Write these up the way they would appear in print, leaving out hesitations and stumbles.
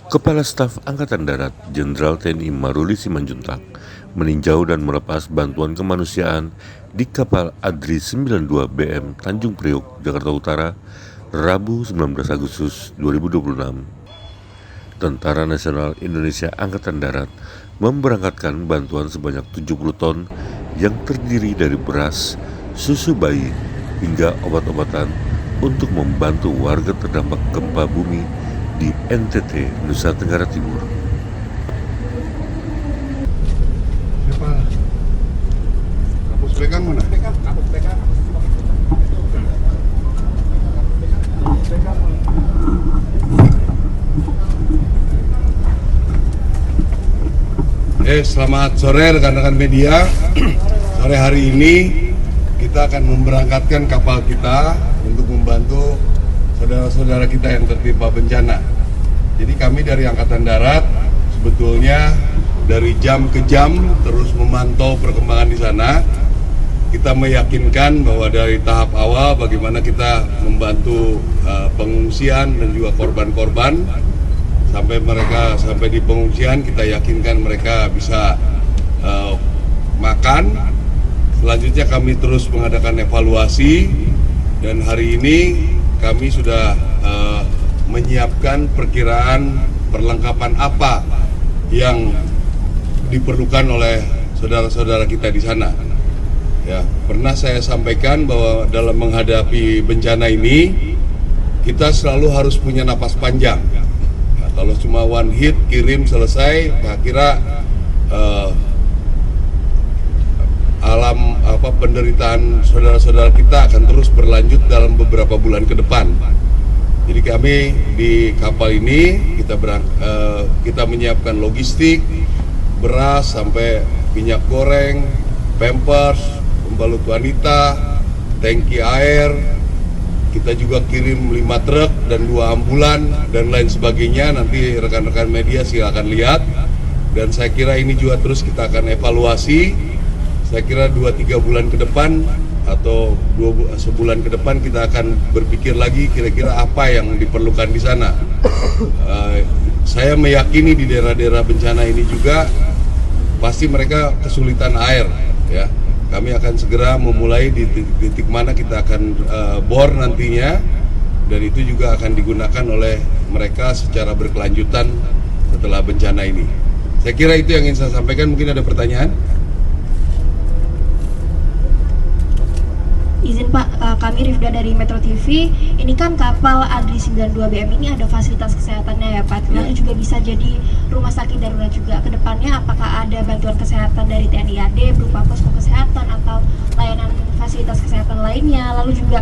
Kepala Staf Angkatan Darat Jenderal TNI Maruli Simanjuntak meninjau dan melepas bantuan kemanusiaan di kapal ADRI 92 BM Tanjung Priok, Jakarta Utara, Rabu 19 Agustus 2026. Tentara Nasional Indonesia Angkatan Darat memberangkatkan bantuan sebanyak 70 ton yang terdiri dari beras, susu bayi, hingga obat-obatan untuk membantu warga terdampak gempa bumi di NTT, Nusa Tenggara Timur. Siapa? Kapus pegang mana? Kapus pegang. Selamat sore rekan-rekan media. Sore hari ini kita akan memberangkatkan kapal kita untuk membantu saudara-saudara kita yang tertimpa bencana. Jadi kami dari Angkatan Darat sebetulnya dari jam ke jam terus memantau perkembangan di sana. Kita meyakinkan bahwa dari tahap awal bagaimana kita membantu pengungsian dan juga korban-korban sampai di pengungsian, kita yakinkan mereka bisa makan. Selanjutnya kami terus mengadakan evaluasi dan hari ini kami sudah menyiapkan perkiraan perlengkapan apa yang diperlukan oleh saudara-saudara kita di sana. Ya, pernah saya sampaikan bahwa dalam menghadapi bencana ini kita selalu harus punya napas panjang. Nah, kalau cuma one hit kirim selesai, saya kira penderitaan saudara-saudara kita akan terus berlanjut dalam beberapa bulan ke depan. Jadi kami di kapal ini kita menyiapkan logistik, beras sampai minyak goreng, pampers, pembalut wanita, tangki air. Kita juga kirim 5 truk dan 2 ambulan dan lain sebagainya. Nanti rekan-rekan media silakan lihat. Dan saya kira ini juga terus kita akan evaluasi. Saya kira 2-3 bulan ke depan atau sebulan ke depan kita akan berpikir lagi kira-kira apa yang diperlukan di sana. Saya meyakini di daerah-daerah bencana ini juga pasti mereka kesulitan air. Ya, kami akan segera memulai di titik mana kita akan bor nantinya, dan itu juga akan digunakan oleh mereka secara berkelanjutan setelah bencana ini. Saya kira itu yang ingin saya sampaikan. Mungkin ada pertanyaan? Izin Pak, kami Rifda dari Metro TV. Ini kan kapal ADRI 92 BM ini ada fasilitas kesehatannya ya Pak. Lalu juga bisa jadi rumah sakit darurat juga. Kedepannya apakah ada bantuan kesehatan dari TNI AD berupa posko kesehatan atau layanan fasilitas kesehatan lainnya? Lalu juga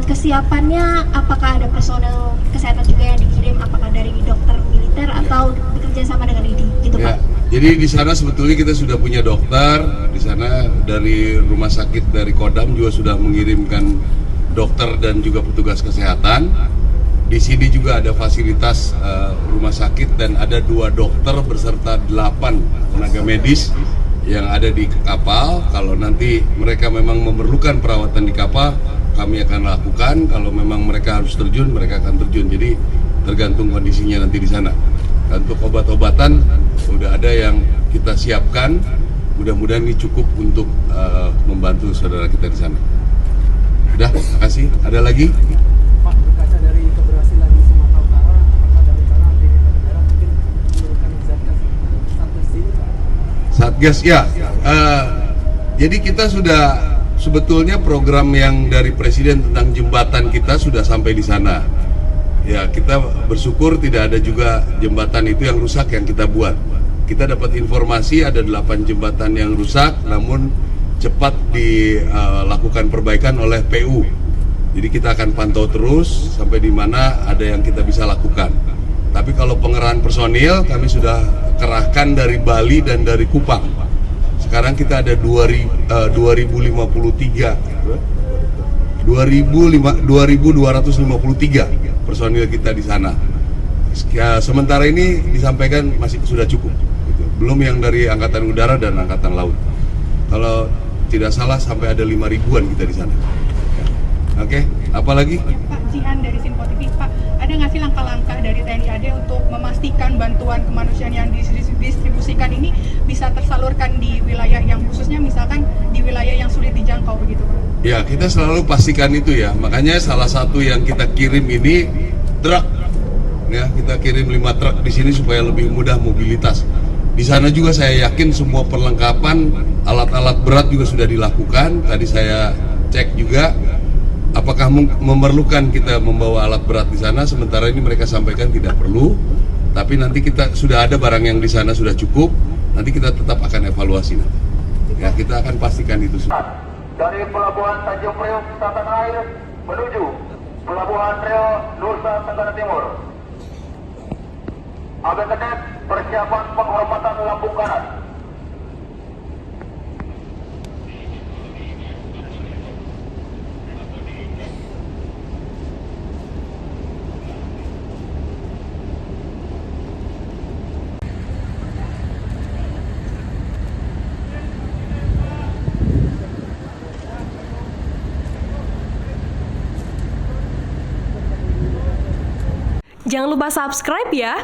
kesiapannya, apakah ada personel kesehatan juga yang dikirim? Apakah dari dokter militer atau bekerja sama dengan ID? Gitu Pak. Jadi di sana sebetulnya kita sudah punya dokter di sana, dari rumah sakit dari Kodam juga sudah mengirimkan dokter dan juga petugas kesehatan. Di sini juga ada fasilitas rumah sakit dan ada 2 dokter beserta 8 tenaga medis yang ada di kapal. Kalau nanti mereka memang memerlukan perawatan di kapal, kami akan lakukan. Kalau memang mereka harus terjun, mereka akan terjun. Jadi tergantung kondisinya nanti di sana. Untuk obat-obatan sudah ada yang kita siapkan, mudah-mudahan ini cukup untuk membantu saudara kita di sana. Udah, makasih. Ada lagi? Pak, berkaca dari keberhasilan di Sumatera Utara, apakah dari sana negara mungkin menurunkan Satgas ini, Pak? Satgas ya. Jadi kita sudah sebetulnya program yang dari Presiden tentang jembatan kita sudah sampai di sana. Ya, kita bersyukur tidak ada juga jembatan itu yang rusak yang kita buat. Kita dapat informasi ada 8 jembatan yang rusak, namun cepat dilakukan perbaikan oleh PU. Jadi kita akan pantau terus sampai di mana ada yang kita bisa lakukan. Tapi kalau pengerahan personil kami sudah kerahkan dari Bali dan dari Kupang. Sekarang kita ada 2.253 personil kita di sana. Sementara ini disampaikan masih sudah cukup, gitu. Belum yang dari Angkatan Udara dan Angkatan Laut. Kalau tidak salah sampai ada 5 ribuan kita di sana. Oke, apa lagi? Pak Jihan dari Simpo TV, Pak, ada ada nggak sih langkah-langkah dari TNI AD untuk memastikan bantuan kemanusiaan yang didistribusikan ini bisa tersalurkan di wilayah yang khususnya misalkan di wilayah yang sulit dijangkau begitu Pak? Ya, kita selalu pastikan itu ya. Makanya salah satu yang kita kirim ini truk. Ya, kita kirim 5 truk di sini supaya lebih mudah mobilitas. Di sana juga saya yakin semua perlengkapan alat-alat berat juga sudah dilakukan. Tadi saya cek juga apakah memerlukan kita membawa alat berat di sana. Sementara ini mereka sampaikan tidak perlu. Tapi nanti kita sudah ada barang yang di sana sudah cukup. Nanti kita tetap akan evaluasi nanti. Ya, kita akan pastikan itu semua. Dari Pelabuhan Tanjung Priok, Selatan Air menuju Pelabuhan Riau, Nusa Tenggara Timur. Agak ketat persiapan penghormatan lambung kanan. Jangan lupa subscribe ya.